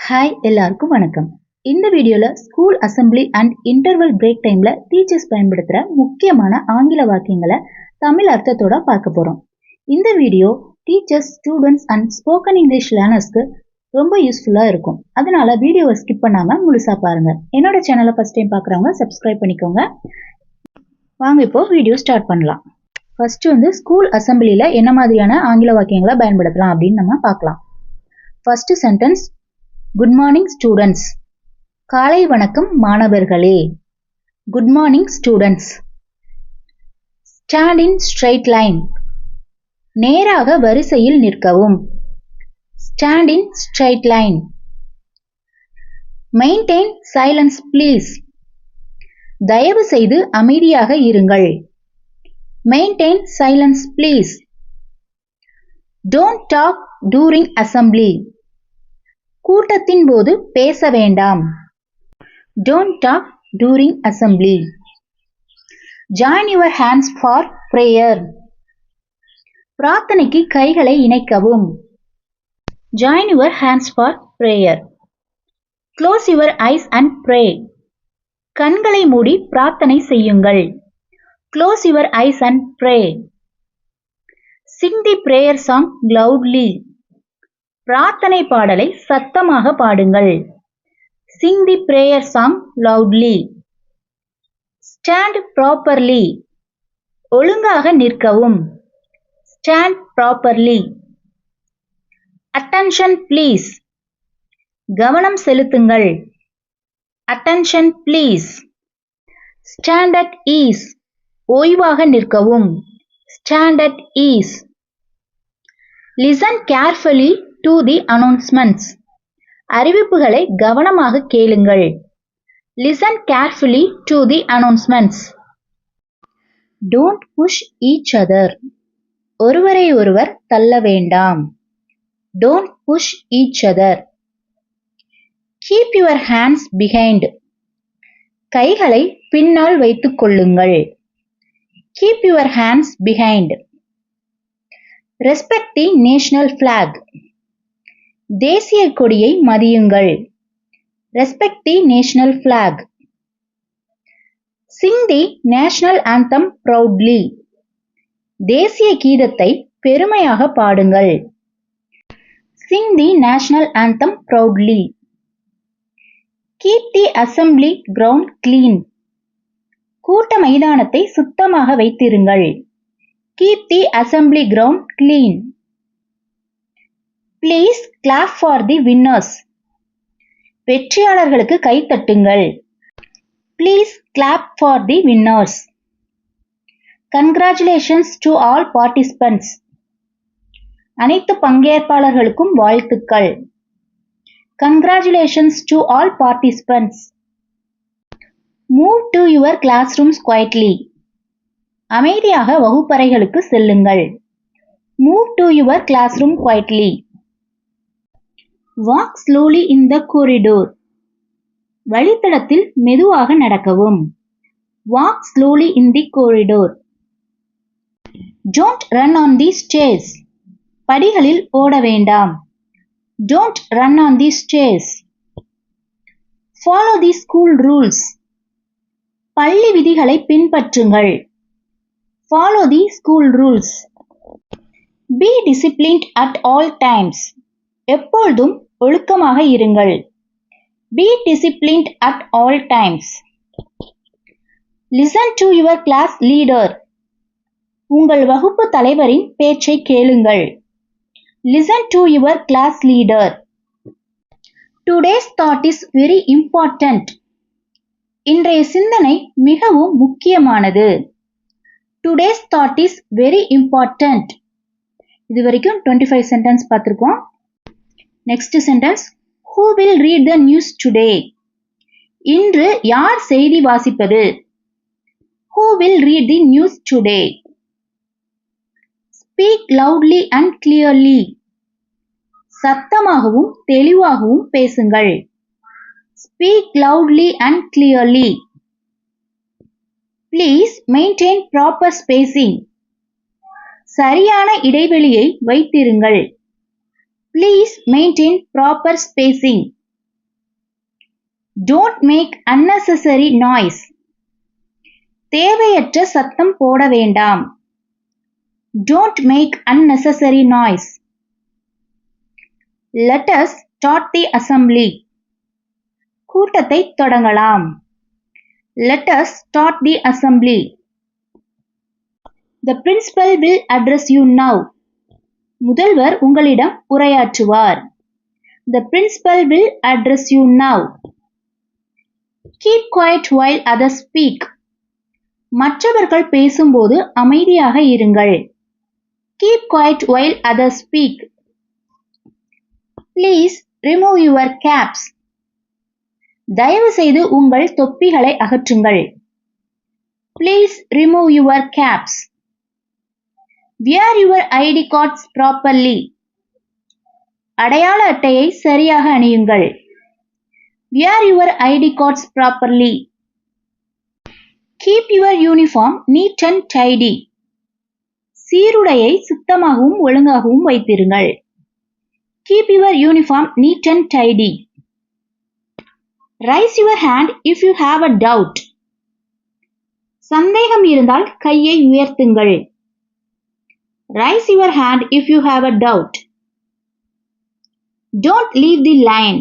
Hi எல்லாருக்கும் வணக்கம். இந்த வீடியோல school assembly and interval break டைம்ல டீச்சர்ஸ் பயன்படுத்துற முக்கியமான ஆங்கில வாக்கியங்களை தமிழ் அர்த்தத்தோட பார்க்க போறோம். இந்த video teachers, students and spoken English லேர்னர்ஸ்க்கு ரொம்ப யூஸ்ஃபுல்லா இருக்கும். அதனால வீடியோவை ஸ்கிப் பண்ணாம முழுசா பாருங்க. என்னோட சேனலை ஃபர்ஸ்ட் டைம் பார்க்குறவங்க சப்ஸ்கிரைப் பண்ணிக்கோங்க. வாங்க இப்போ வீடியோ ஸ்டார்ட் பண்ணலாம். ஃபர்ஸ்ட் ஸ்கூல் அசெம்பிளில என்ன மாதிரியான ஆங்கில வாக்கியங்களை பயன்படுத்தலாம் அப்படின்னு நம்ம பார்க்கலாம். First sentence, good morning students. காலை வணக்கம் மாணவர்களே. Good morning students. Stand in straight line. நேராக வரிசையில் நிற்கவும். Stand in straight line. Maintain silence please. தயவு செய்து அமைதியாக இருங்கள். Maintain silence please. Don't talk during assembly. கூட்டத்தின் போது பேச வேண்டாம். Don't talk during assembly. Join your hands for prayer. பிரார்த்தனைக்கு கைகளை இணைக்கவும். Join your hands for prayer. Close your eyes and pray. கண்களை மூடி பிரார்த்தனை செய்யுங்கள். Close your eyes and pray. Sing the prayer song loudly. பிரார்த்தனை பாடலை சத்தமாக பாடுங்கள். Sing the prayer song loudly. Stand properly. ஒழுங்காக நிற்கவும். Stand properly. Attention please. கவனம் செலுத்துங்கள். Attention please. Stand at ease. ஓய்வாக நிற்கவும். Stand at ease. Listen carefully to the announcements. அறிவிப்புகளை கவனமாக கேளுங்கள். Listen carefully to the announcements. Don't push each other. ஒருவரை ஒருவர் தள்ள வேண்டாம். Don't push each other. Keep your hands behind. கைகளை பின்னால் வைத்துக் கொள்ளுங்கள். Keep your hands behind. Respect the national flag. தேசிய கொடியை மதியுங்கள். Respect the national flag. Sing the national anthem proudly. தேசிய கீதத்தை பெருமையாக பாடுங்கள். Sing the national anthem proudly. Keep the assembly ground clean. கூட்ட மைதானத்தை சுத்தமாக வைத்திருங்கள். Keep the assembly ground clean. Please clap for the winners. வெற்றியாளர்களுக்கு கைதட்டுங்கள். Please clap for the winners. Congratulations to all participants. அனைத்து பங்கேற்பாளர்களுக்கும் வாழ்த்துக்கள். Congratulations to all participants. Move to your classrooms quietly. அமைதியாக வகுப்பறைகளுக்கு செல்லுங்கள். Move to your classroom quietly. Walk slowly in the corridor. வழித்தடத்தில் மெதுவாக நடக்கவும். Walk slowly in the corridor. Don't run on the stairs. படிகளில் ஓட வேண்டாம். Don't run on the stairs. Follow the school rules. பள்ளி விதிகளை பின்பற்றுங்கள். Follow the school rules. Be disciplined at all times. எப்பொழுதும் ஒழுக்கமாக இருங்கள். Be disciplined at all times. Listen to your class leader. உங்கள் வகுப்பு தலைவரின் பேச்சை கேளுங்கள். Listen to your class leader. Today's thought is very important. இன்றைய சிந்தனை மிகவும் முக்கியமானது. Today's thought is very important. இதுவரைக்கும் 25 சென்டென்ஸ் பார்த்திருக்கோம். Next sentence, who will read the news today? இன்று யார் செய்தி வாசிப்பது? Who will read the news today? Speak loudly and clearly. சத்தமாகவும் தெளிவாகவும் பேசுங்கள். Speak loudly and clearly. Please maintain proper spacing. சரியான இடைவெளியை வைத்திருங்கள். Please maintain proper spacing. Don't make unnecessary noise. தேவையற்ற சத்தம் போட வேண்டாம். Don't make unnecessary noise. Let us start the assembly. கூட்டத்தை தொடங்கலாம். Let us start the assembly. The principal will address you now. முதல்வர் உங்களிடம் உரையாற்றுவார். The principal will address you now. Keep quiet while others speak. மற்றவர்கள் பேசும்போது அமைதியாக இருங்கள். Keep quiet while others speak. Please remove your caps. தயவு செய்து உங்கள் தொப்பிகளை அகற்றுங்கள். Please remove your caps. Wear your ID cards properly. அடையாள அட்டையை சரியாக அணியுங்கள். Wear your ID cards properly. Keep your uniform neat and tidy. சீருடையை சுத்தமாகவும் ஒழுங்காகவும் வைத்திருங்கள். Keep your uniform neat and tidy. Raise your hand if you have a doubt. சந்தேகம் இருந்தால் கையை உயர்த்துங்கள். Raise your hand if you have a doubt. Don't leave the line.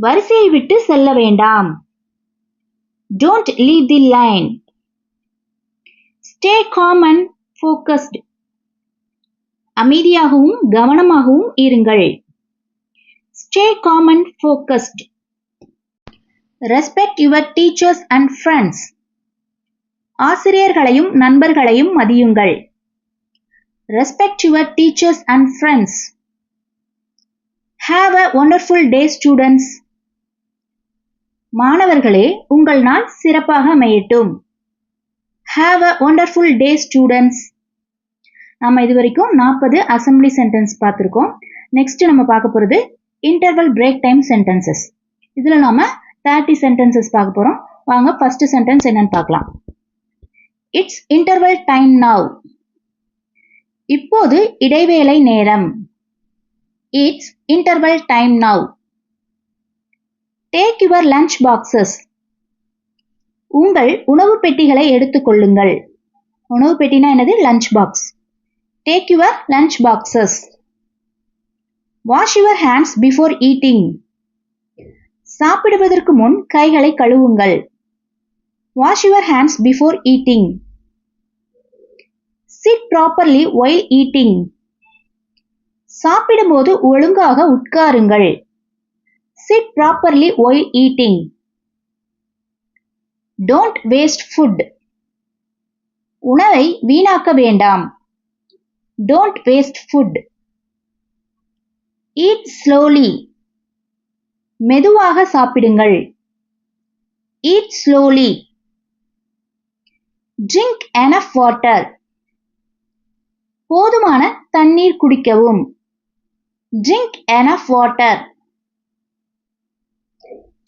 வரிசையை விட்டு செல்ல வேண்டாம். Don't leave the line. Stay calm and focused. அமைதியாகவும் கவனமாகவும் இருங்கள். Stay calm and focused. Respect your teachers and friends. ஆசிரியர்களையும் நண்பர்களையும் மதியுங்கள். Respect your teachers and friends. Have a wonderful day, students. மாணவர்களே, உங்கள் நாள் சிறப்பாக அமையட்டும். Have a wonderful day, students. நம்ம இதுவரைக்கும் 40 அசெம்பிளி சென்டென்ஸ் பார்த்திருக்கோம். நெக்ஸ்ட் நம்ம பார்க்க போறது இன்டர்வல் பிரேக் டைம் சென்டென்சஸ். இதுல நாம 30 சென்டென்சஸ் பார்க்க போறோம். வாங்க ஃபர்ஸ்ட் சென்டென்ஸ் என்னன்னு பார்க்கலாம். It's interval time now. இப்போது இடைவேளை நேரம். It's interval time now. Take your lunch boxes. உங்கள் உணவு பெட்டிகளை எடுத்துக் கொள்ளுங்கள். உணவு பெட்டினா என்னது? Lunch box. Take your lunch boxes. Wash your hands before eating. சாப்பிடுவதற்கு முன் கைகளை கழுவுங்கள். Wash your hands before eating. Sit properly while eating. சாப்பிடும்போது ஒழுங்காக உட்காருங்கள். Sit properly while eating. Don't waste food. உணவை வீணாக்க வேண்டாம். Don't waste food. Eat slowly. மெதுவாக சாப்பிடுங்கள். Eat slowly. Drink enough water. போதுமான தண்ணீர் குடிக்கவும். Drink enough water.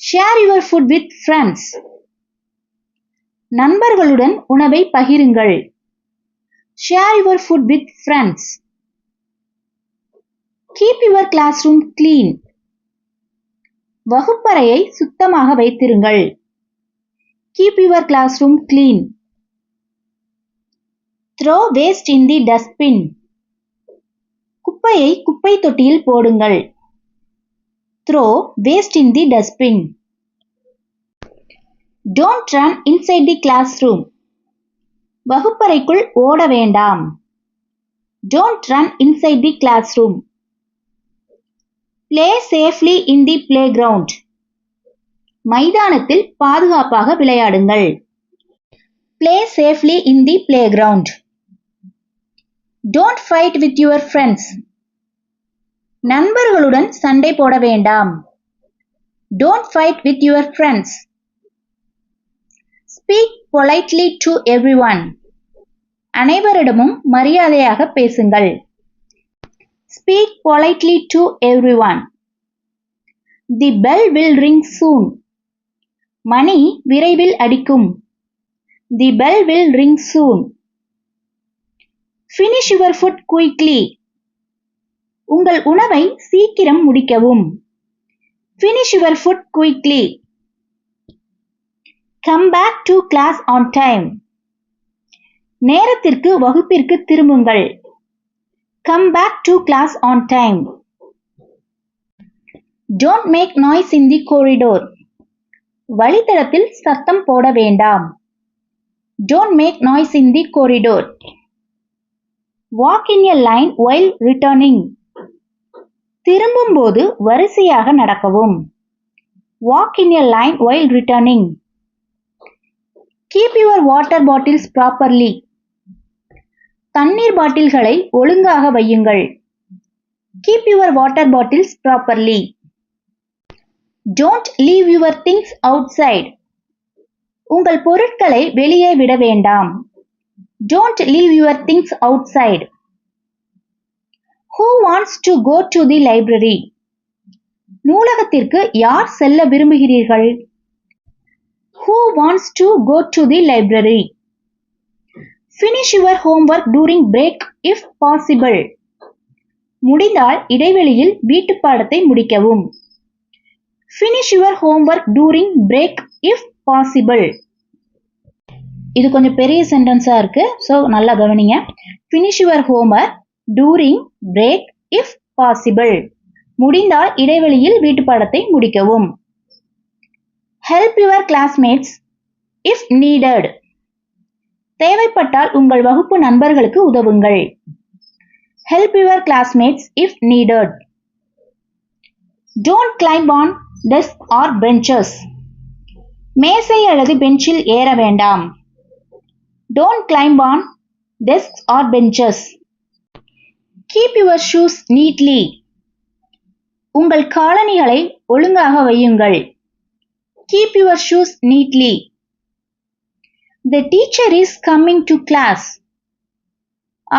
Share your food with friends. நண்பர்களுடன் உணவை பகிருங்கள். Share your food with friends. Keep your classroom clean. வகுப்பறையை சுத்தமாக வைத்திருங்கள். Keep your classroom clean. Throw waste in the dustbin. குப்பையை குப்பை தொட்டியில் போடுங்கள். Throw waste in the dustbin. Don't run inside the classroom. வகுப்பறைக்குள் ஓட வேண்டாம். Don't run inside the classroom. Play safely in the playground. மைதானத்தில் பாதுகாப்பாக விளையாடுங்கள். Play safely in the playground. Don't fight with your friends. நண்பர்களுடன் சண்டை போட வேண்டாம். Don't fight with your friends. Speak politely to everyone. அனைவரிடமும் மரியாதையாக பேசுங்கள். Speak politely to everyone. The bell will ring soon. மணி விரைவில் அடிக்கும். The bell will ring soon. Finish your food quickly. உங்கள் உணவை சீக்கிரம் முடிக்கவும். Finish your food quickly. Come back to class on time. நேரத்திற்கு வகுப்பிற்கு திரும்புங்கள். Come back to class on time. Don't make noise in the corridor. வழித்தடத்தில் சத்தம் போட வேண்டாம். Don't make noise in the corridor. Walk in a line while returning. திரும்பும்போது வரிசையாக நடக்கவும். Walk in a line while returning. Keep your water bottles properly. தண்ணீர் பாட்டில்களை ஒழுங்காக வையுங்கள். Keep your water bottles properly. Don't leave your things outside. உங்கள் பொருட்களை வெளியே விட வேண்டாம். Don't leave your things outside. Who wants to go to the library? நூலகத்திற்கு யார் செல்ல விரும்புகிறீர்கள்? Who wants to go to the library? Finish your homework during break if possible. முடிந்தால் இடைவெளியில் வீட்டுப் பாடத்தை முடிக்கவும். Finish your homework during break if possible. இது கொஞ்சம் பெரிய சென்டென்ஸா இருக்கு, சோ நல்லா கவனிங்க. Finish your homework during break if possible. முடிந்தால் இடைவெளியில் வீட்டுப் பாடத்தை முடிக்கவும். Help your classmates if needed. தேவைப்பட்டால் உங்கள் வகுப்பு நண்பர்களுக்கு உதவுங்கள். Help your classmates if needed. Don't climb on desk or benches. மேசை அல்லது பெஞ்சில் ஏற வேண்டாம். Don't climb on desks or benches. Keep your shoes neatly. உங்கள் காலணிகளை ஒழுங்காக வையுங்கள். Keep your shoes neatly. The teacher is coming to class.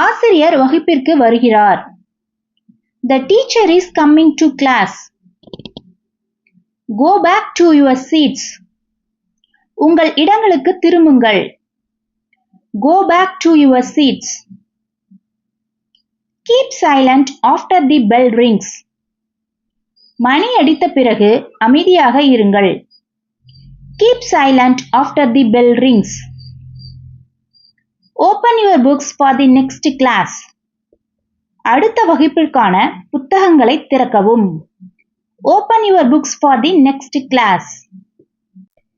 ஆசிரியர் வகுப்பிற்கு வருகிறார். The teacher is coming to class. Go back to your seats. உங்கள் இடங்களுக்கு திரும்புங்கள். Go back to your seats. Keep silent after the bell rings. மணி அடித்த பிறகு அமைதியாக இருங்கள். Keep silent after the bell rings. Open your books for the next class. அடுத்த வகுப்பிற்கான புத்தகங்களை திறக்கவும். Open your books for the next class.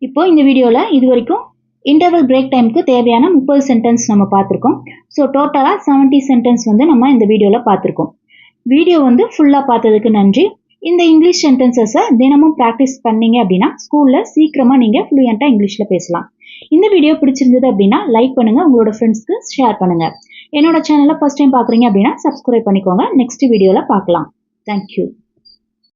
இப்போ இந்த வீடியோல இதுவரைக்கும் இன்டர்வல் பிரேக் டைம்க்கு தேவையான 30 சென்டென்ஸ் நம்ம பார்த்திருக்கோம். ஸோ டோட்டலா 70 சென்டென்ஸ் நம்ம இந்த வீடியோல பார்த்திருக்கோம். வீடியோ ஃபுல்லா பார்த்ததுக்கு நன்றி. இந்த இங்கிலீஷ் சென்டென்சஸை தினமும் ப்ராக்டிஸ் பண்ணீங்க அப்படின்னா ஸ்கூல்ல சீக்கிரமா நீங்க ஃப்ளூயண்டா இங்கிலீஷ்ல பேசலாம். இந்த வீடியோ பிடிச்சிருந்தது அப்படின்னா லைக் பண்ணுங்க, உங்களோட ஃப்ரெண்ட்ஸ்க்கு ஷேர் பண்ணுங்க. என்னோட சேனலை ஃபர்ஸ்ட் டைம் பாக்குறீங்க அப்படின்னா சப்ஸ்கிரைப் பண்ணிக்கோங்க. நெக்ஸ்ட் வீடியோல பார்க்கலாம். தேங்க்யூ.